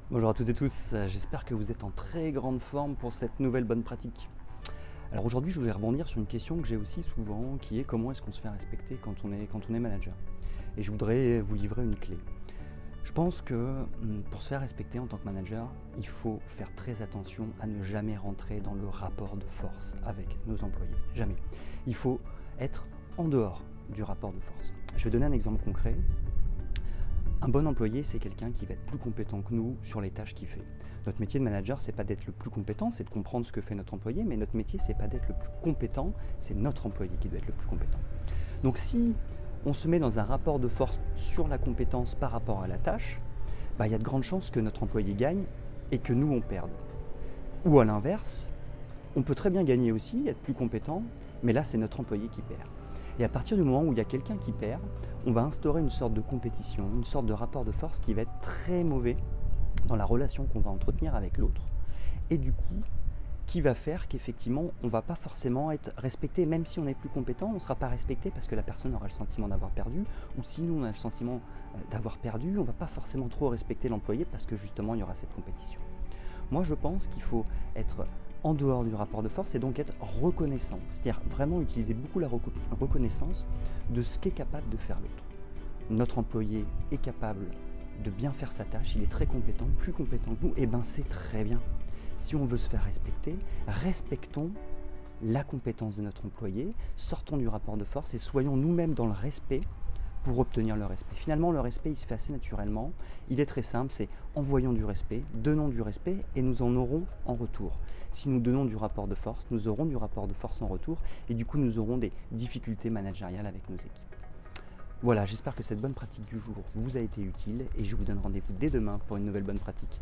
Bonjour à toutes et tous, j'espère que vous êtes en très grande forme pour cette nouvelle bonne pratique. Alors aujourd'hui, je voulais rebondir sur une question que j'ai aussi souvent, qui est comment est-ce qu'on se fait respecter quand on est manager. Et je voudrais vous livrer une clé. Je pense que pour se faire respecter en tant que manager, il faut faire très attention à ne jamais rentrer dans le rapport de force avec nos employés. Jamais. Il faut être en dehors du rapport de force. Je vais donner un exemple concret. Un bon employé, c'est quelqu'un qui va être plus compétent que nous sur les tâches qu'il fait. Notre métier de manager, c'est pas d'être le plus compétent, c'est de comprendre ce que fait notre employé, mais notre métier, c'est pas d'être le plus compétent, c'est notre employé qui doit être le plus compétent. Donc si on se met dans un rapport de force sur la compétence par rapport à la tâche, il y a de grandes chances que notre employé gagne et que nous, on perde. Ou à l'inverse, on peut très bien gagner aussi, être plus compétent, mais là, c'est notre employé qui perd. Et à partir du moment où il y a quelqu'un qui perd, on va instaurer une sorte de compétition, une sorte de rapport de force qui va être très mauvais dans la relation qu'on va entretenir avec l'autre. Et du coup, qui va faire qu'effectivement, on ne va pas forcément être respecté, même si on est plus compétent, on ne sera pas respecté parce que la personne aura le sentiment d'avoir perdu, ou si nous on a le sentiment d'avoir perdu, on ne va pas forcément trop respecter l'employé parce que justement il y aura cette compétition. Moi je pense qu'il faut être en dehors du rapport de force et donc être reconnaissant, c'est-à-dire vraiment utiliser beaucoup la reconnaissance de ce qu'est capable de faire l'autre. Notre employé est capable de bien faire sa tâche, il est très compétent, plus compétent que nous, et ben c'est très bien. Si on veut se faire respecter, respectons la compétence de notre employé, sortons du rapport de force et soyons nous-mêmes dans le respect pour obtenir le respect. Finalement, le respect, il se fait assez naturellement. Il est très simple, c'est envoyons du respect, donnons du respect et nous en aurons en retour. Si nous donnons du rapport de force, nous aurons du rapport de force en retour et du coup, nous aurons des difficultés managériales avec nos équipes. Voilà, j'espère que cette bonne pratique du jour vous a été utile et je vous donne rendez-vous dès demain pour une nouvelle bonne pratique.